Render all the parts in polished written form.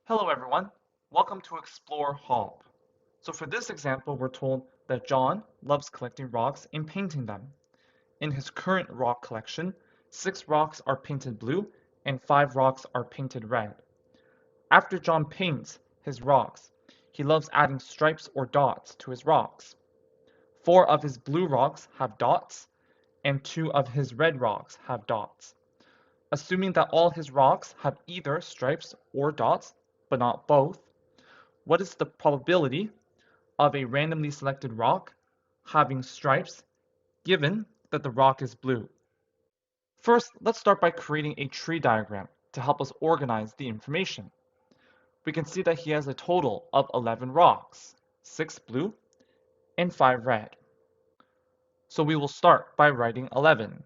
Hello everyone, welcome to Explore Hop. So for this example, we're told that John loves collecting rocks and painting them. In his current rock collection, 6 rocks are painted blue and 5 rocks are painted red. After John paints his rocks, he loves adding stripes or dots to his rocks. 4 of his blue rocks have dots and 2 of his red rocks have dots. Assuming that all his rocks have either stripes or dots, but not both, what is the probability of a randomly selected rock having stripes given that the rock is blue? First, let's start by creating a tree diagram to help us organize the information. We can see that he has a total of 11 rocks, 6 blue and 5 red. So we will start by writing 11.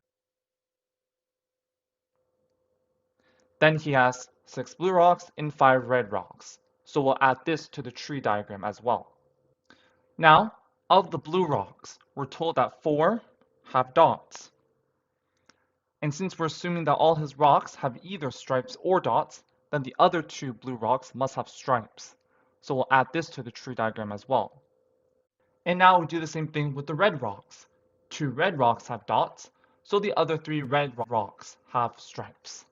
Then he has 6 blue rocks and 5 red rocks. So we'll add this to the tree diagram as well. Now, of the blue rocks, we're told that 4 have dots. And since we're assuming that all his rocks have either stripes or dots, then the other 2 blue rocks must have stripes. So we'll add this to the tree diagram as well. And now we do the same thing with the red rocks. 2 red rocks have dots, so the other 3 red rocks have stripes.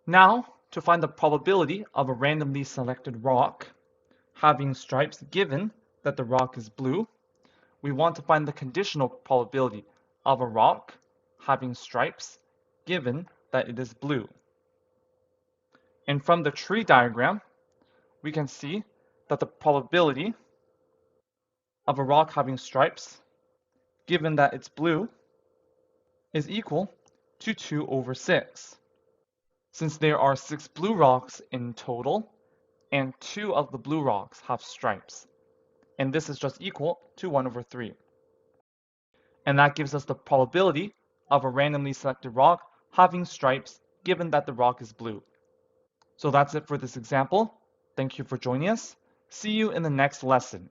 Now, to find the probability of a randomly selected rock having stripes given that the rock is blue, we want to find the conditional probability of a rock having stripes given that it is blue. And from the tree diagram, we can see that the probability of a rock having stripes given that it's blue is equal to 2 over 6. Since there are 6 blue rocks in total, and 2 of the blue rocks have stripes, and this is just equal to 1 over 3. And that gives us the probability of a randomly selected rock having stripes given that the rock is blue. So that's it for this example. Thank you for joining us. See you in the next lesson.